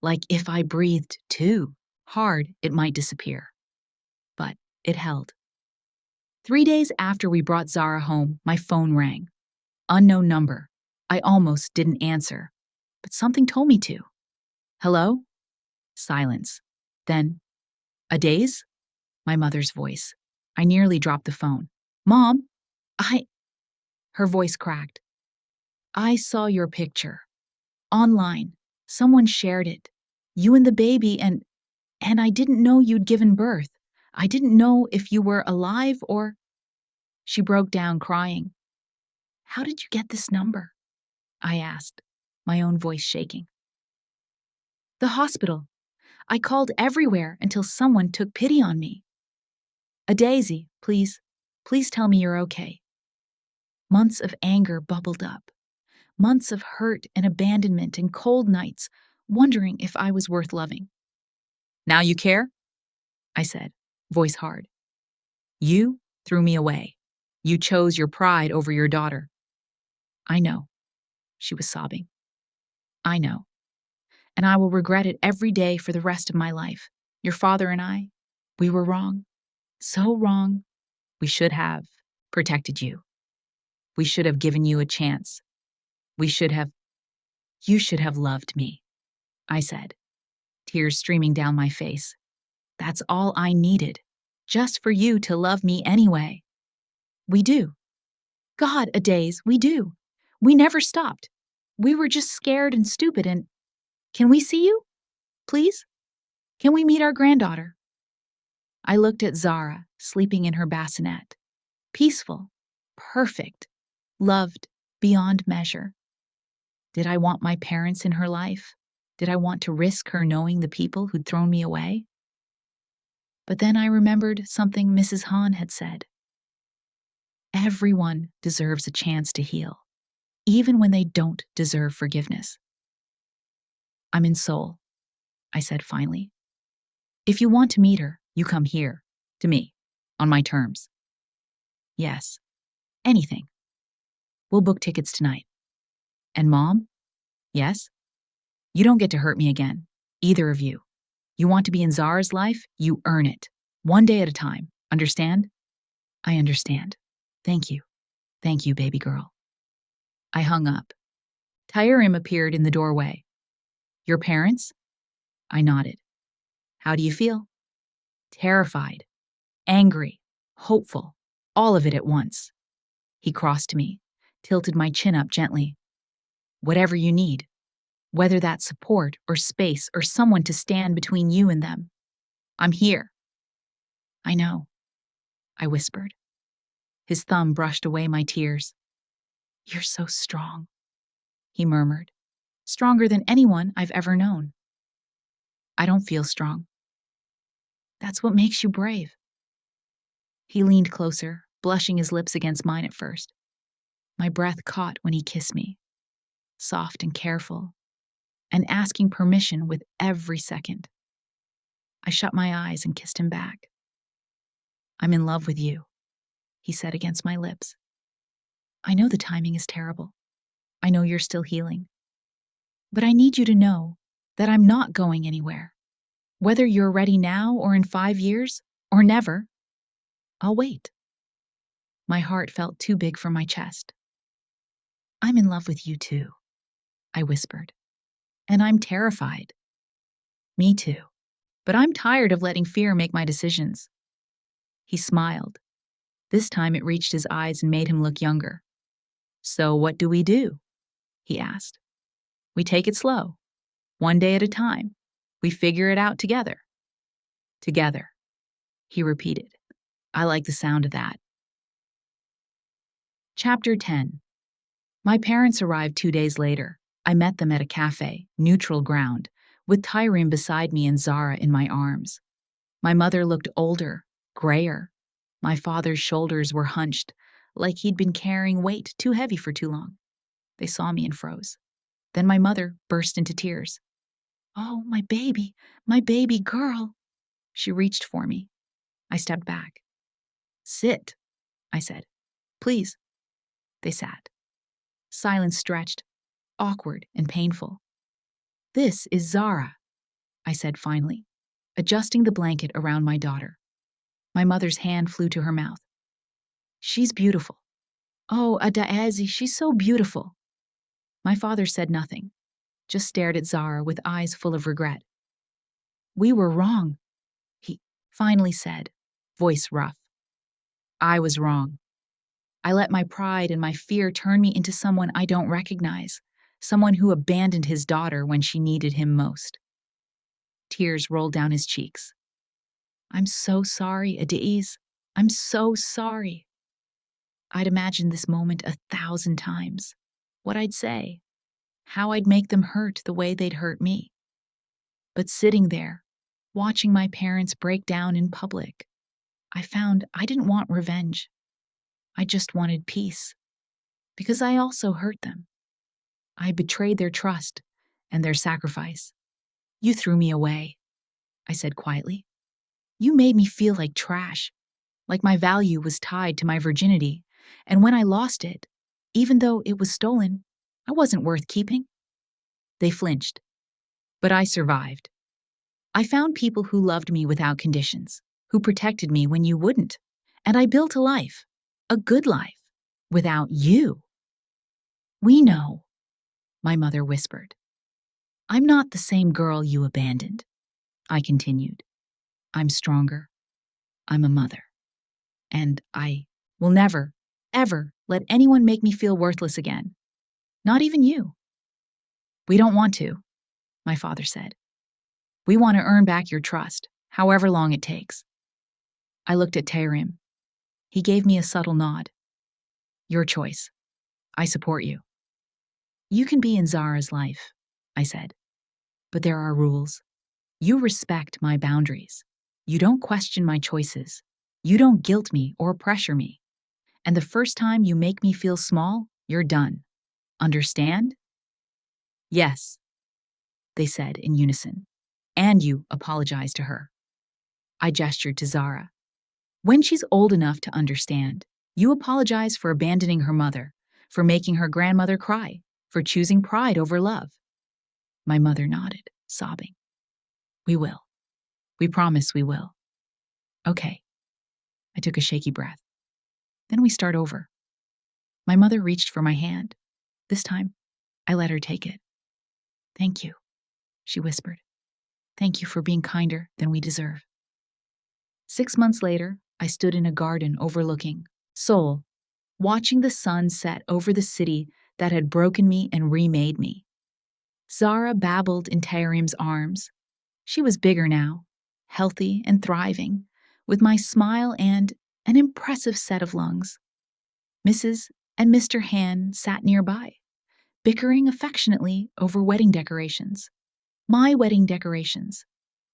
like if I breathed too hard, it might disappear. But it held. 3 days after we brought Zara home, my phone rang. Unknown number. I almost didn't answer, but something told me to. Hello? Silence. Then, Adaeze? My mother's voice. I nearly dropped the phone. Mom, Her voice cracked. I saw your picture. Online. Someone shared it. You and the baby and I didn't know you'd given birth. I didn't know if you were alive or... She broke down crying. How did you get this number? I asked, my own voice shaking. The hospital. I called everywhere until someone took pity on me. Adaeze, please tell me you're okay. Months of anger bubbled up. Months of hurt and abandonment and cold nights, wondering if I was worth loving. Now you care? I said, voice hard. You threw me away. You chose your pride over your daughter. I know. She was sobbing. I know. And I will regret it every day for the rest of my life. Your father and I, we were wrong. So wrong. We should have protected you. We should have given you a chance. You should have loved me, I said, tears streaming down my face. That's all I needed, just for you to love me anyway. We do. God, Adaeze, we do. We never stopped. We were just scared and stupid and... Can we see you? Please? Can we meet our granddaughter? I looked at Zara, sleeping in her bassinet. Peaceful, perfect, loved beyond measure. Did I want my parents in her life? Did I want to risk her knowing the people who'd thrown me away? But then I remembered something Mrs. Han had said. Everyone deserves a chance to heal, even when they don't deserve forgiveness. I'm in Seoul, I said finally. If you want to meet her, you come here, to me, on my terms. Yes, anything. We'll book tickets tonight. And Mom? Yes? You don't get to hurt me again. Either of you. You want to be in Zara's life? You earn it. One day at a time. Understand? I understand. Thank you. Thank you, baby girl. I hung up. Taerim appeared in the doorway. Your parents? I nodded. How do you feel? Terrified, angry, hopeful, all of it at once. He crossed to me, tilted my chin up gently. Whatever you need, whether that's support or space or someone to stand between you and them. I'm here. I know, I whispered. His thumb brushed away my tears. You're so strong, he murmured. Stronger than anyone I've ever known. I don't feel strong. That's what makes you brave. He leaned closer, blushing his lips against mine at first. My breath caught when he kissed me, soft and careful, and asking permission with every second. I shut my eyes and kissed him back. I'm in love with you, he said against my lips. I know the timing is terrible. I know you're still healing. But I need you to know that I'm not going anywhere. Whether you're ready now or in 5 years, or never, I'll wait. My heart felt too big for my chest. I'm in love with you too, I whispered. And I'm terrified. Me too. But I'm tired of letting fear make my decisions. He smiled. This time it reached his eyes and made him look younger. So what do we do? He asked. We take it slow, one day at a time. We figure it out together. Together, he repeated. I like the sound of that. Chapter 10. My parents arrived 2 days later. I met them at a cafe, neutral ground, with Taerim beside me and Zara in my arms. My mother looked older, grayer. My father's shoulders were hunched, like he'd been carrying weight too heavy for too long. They saw me and froze. Then my mother burst into tears. Oh, my baby girl. She reached for me. I stepped back. Sit, I said. Please. They sat. Silence stretched, awkward and painful. This is Zara, I said finally, adjusting the blanket around my daughter. My mother's hand flew to her mouth. She's beautiful. Oh, Adaeze, she's so beautiful. My father said nothing, just stared at Zara with eyes full of regret. We were wrong, he finally said, voice rough. I was wrong. I let my pride and my fear turn me into someone I don't recognize, someone who abandoned his daughter when she needed him most. Tears rolled down his cheeks. I'm so sorry, Adaeze. I'm so sorry. I'd imagined this moment 1,000 times. What I'd say, how I'd make them hurt the way they'd hurt me. But sitting there, watching my parents break down in public, I found I didn't want revenge. I just wanted peace. Because I also hurt them. I betrayed their trust and their sacrifice. You threw me away, I said quietly. You made me feel like trash, like my value was tied to my virginity, and when I lost it, even though it was stolen, I wasn't worth keeping. They flinched. But I survived. I found people who loved me without conditions, who protected me when you wouldn't, and I built a life, a good life, without you. We know, my mother whispered. I'm not the same girl you abandoned, I continued. I'm stronger. I'm a mother. And I will never, ever let anyone make me feel worthless again. Not even you. We don't want to, my father said. We want to earn back your trust, however long it takes. I looked at Taerim. He gave me a subtle nod. Your choice. I support you. You can be in Zara's life, I said. But there are rules. You respect my boundaries. You don't question my choices. You don't guilt me or pressure me. And the first time you make me feel small, you're done. Understand? Yes, they said in unison. And you apologize to her. I gestured to Zara. When she's old enough to understand, you apologize for abandoning her mother, for making her grandmother cry, for choosing pride over love. My mother nodded, sobbing. We will. We promise we will. Okay. I took a shaky breath. Then we start over. My mother reached for my hand. This time, I let her take it. Thank you, she whispered. Thank you for being kinder than we deserve. 6 months later, I stood in a garden overlooking Seoul, watching the sun set over the city that had broken me and remade me. Zara babbled in Taerim's arms. She was bigger now, healthy and thriving, with my smile and an impressive set of lungs. Mrs. and Mr. Han sat nearby, bickering affectionately over wedding decorations. My wedding decorations.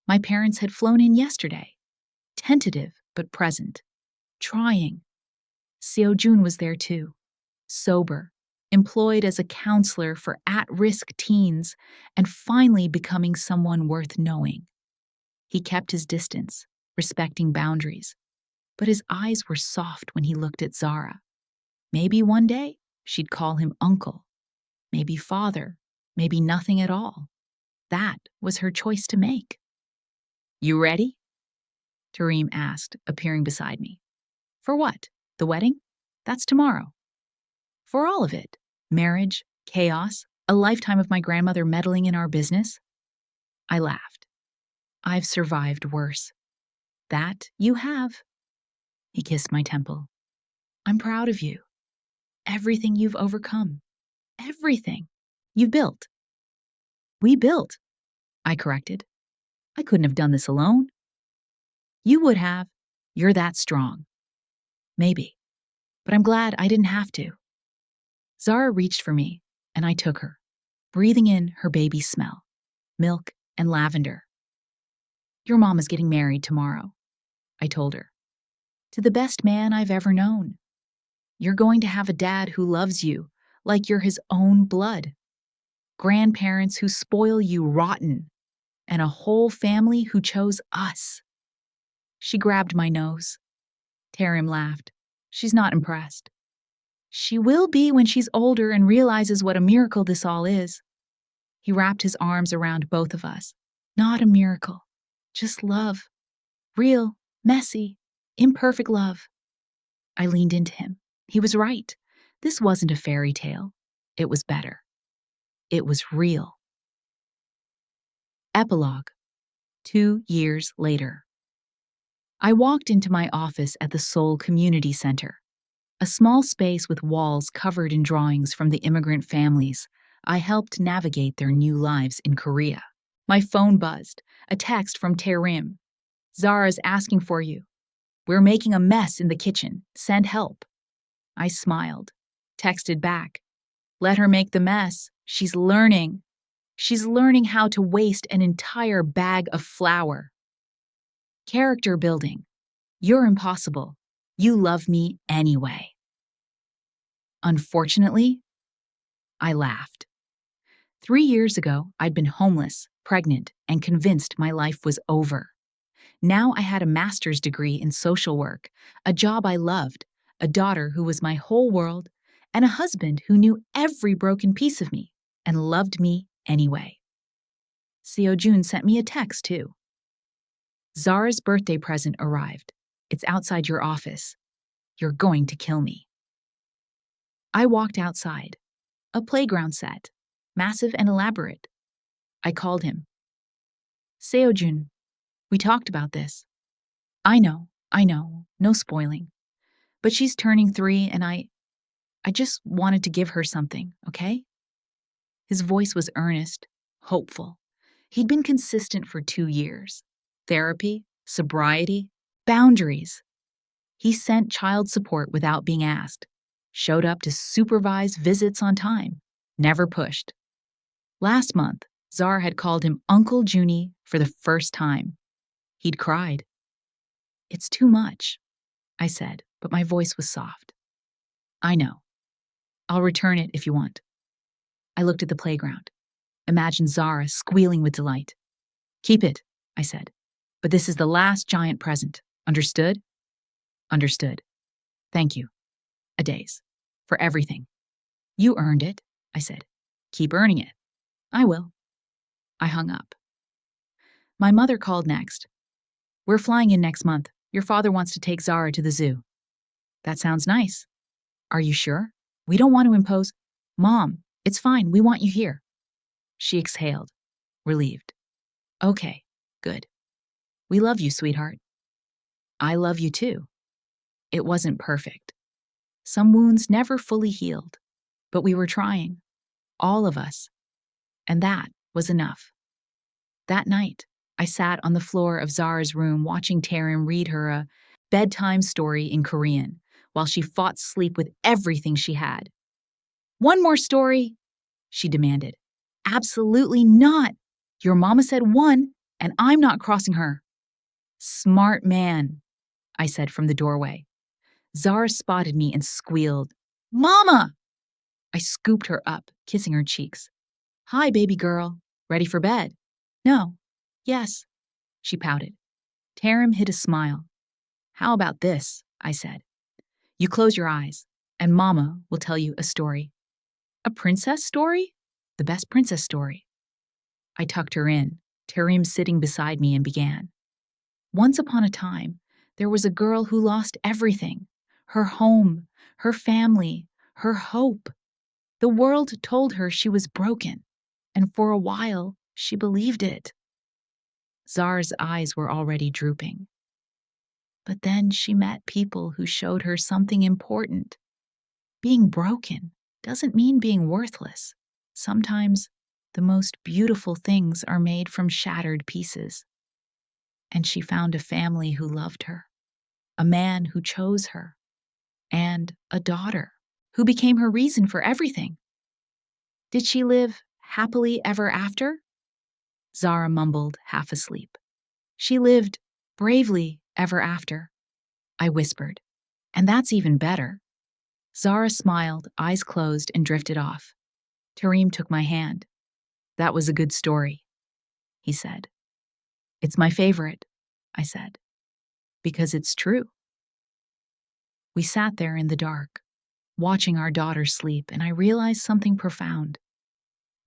My parents had flown in yesterday, tentative but present, trying. Seo-jun was there too, sober, employed as a counselor for at-risk teens, and finally becoming someone worth knowing. He kept his distance, respecting boundaries, but his eyes were soft when he looked at Zara. Maybe one day she'd call him uncle, maybe father, maybe nothing at all. That was her choice to make. You ready? Taerim asked, appearing beside me. For what? The wedding? That's tomorrow. For all of it. Marriage, chaos, a lifetime of my grandmother meddling in our business. I laughed. I've survived worse. That you have. He kissed my temple. I'm proud of you. Everything you've overcome. Everything you've built. We built, I corrected. I couldn't have done this alone. You would have. You're that strong. Maybe. But I'm glad I didn't have to. Zara reached for me, and I took her, breathing in her baby's smell, milk and lavender. Your mom is getting married tomorrow, I told her. To the best man I've ever known. You're going to have a dad who loves you like you're his own blood. Grandparents who spoil you rotten, and a whole family who chose us. She grabbed my nose. Taerim laughed. She's not impressed. She will be when she's older and realizes what a miracle this all is. He wrapped his arms around both of us. Not a miracle, just love. Real, messy, imperfect love. I leaned into him. He was right. This wasn't a fairy tale. It was better. It was real. Epilogue. 2 years later. I walked into my office at the Seoul Community Center, a small space with walls covered in drawings from the immigrant families I helped navigate their new lives in Korea. My phone buzzed, a text from Taerim. Zara's asking for you. We're making a mess in the kitchen. Send help. I smiled, texted back. Let her make the mess. She's learning. She's learning how to waste an entire bag of flour. Character building. You're impossible. You love me anyway. Unfortunately, I laughed. 3 years ago, I'd been homeless, pregnant, and convinced my life was over. Now I had a master's degree in social work, a job I loved, a daughter who was my whole world, and a husband who knew every broken piece of me and loved me anyway. Seo-jun sent me a text, too. Zara's birthday present arrived. It's outside your office. You're going to kill me. I walked outside. A playground set, massive and elaborate. I called him. Seo-jun, we talked about this. I know, no spoiling. But she's turning 3 and I just wanted to give her something, okay? His voice was earnest, hopeful. He'd been consistent for 2 years. Therapy, sobriety, boundaries. He sent child support without being asked, showed up to supervise visits on time, never pushed. Last month, Zara had called him Uncle Junie for the first time. He'd cried. It's too much, I said, but my voice was soft. I know. I'll return it if you want. I looked at the playground. Imagined Zara squealing with delight. Keep it, I said. But this is the last giant present. Understood? Understood. Thank you, Adaeze, for everything. You earned it, I said. Keep earning it. I will. I hung up. My mother called next. We're flying in next month. Your father wants to take Zara to the zoo. That sounds nice. Are you sure? We don't want to impose. Mom, it's fine. We want you here. She exhaled, relieved. Okay, good. We love you, sweetheart. I love you too. It wasn't perfect. Some wounds never fully healed, but we were trying. All of us. And that was enough. That night, I sat on the floor of Zara's room watching Taerim read her a bedtime story in Korean while she fought sleep with everything she had. One more story, she demanded. Absolutely not. Your mama said one, and I'm not crossing her. Smart man, I said from the doorway. Zara spotted me and squealed, Mama! I scooped her up, kissing her cheeks. Hi, baby girl. Ready for bed? No. Yes, she pouted. Taerim hid a smile. How about this? I said. You close your eyes, and Mama will tell you a story. A princess story? The best princess story. I tucked her in, Taerim sitting beside me, and began. Once upon a time, there was a girl who lost everything. Her home, her family, her hope. The world told her she was broken, and for a while, she believed it. Zara's eyes were already drooping. But then she met people who showed her something important. Being broken doesn't mean being worthless. Sometimes the most beautiful things are made from shattered pieces. And she found a family who loved her, a man who chose her, and a daughter who became her reason for everything. Did she live happily ever after? Zara mumbled, half asleep. She lived bravely ever after, I whispered. And that's even better. Zara smiled, eyes closed, and drifted off. Taerim took my hand. That was a good story, he said. It's my favorite, I said, because it's true. We sat there in the dark, watching our daughter sleep, and I realized something profound.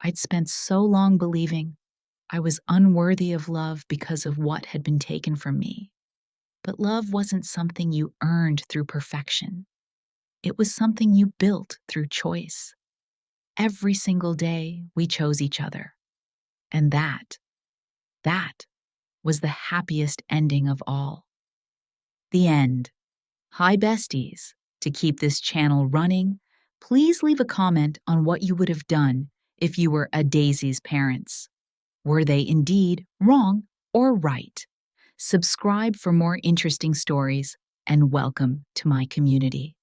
I'd spent so long believing I was unworthy of love because of what had been taken from me. But love wasn't something you earned through perfection. It was something you built through choice. Every single day, we chose each other. And that was the happiest ending of all. The end. Hi, besties. To keep this channel running, please leave a comment on what you would have done if you were Adaeze's parents. Were they indeed wrong or right? Subscribe for more interesting stories, and welcome to my community.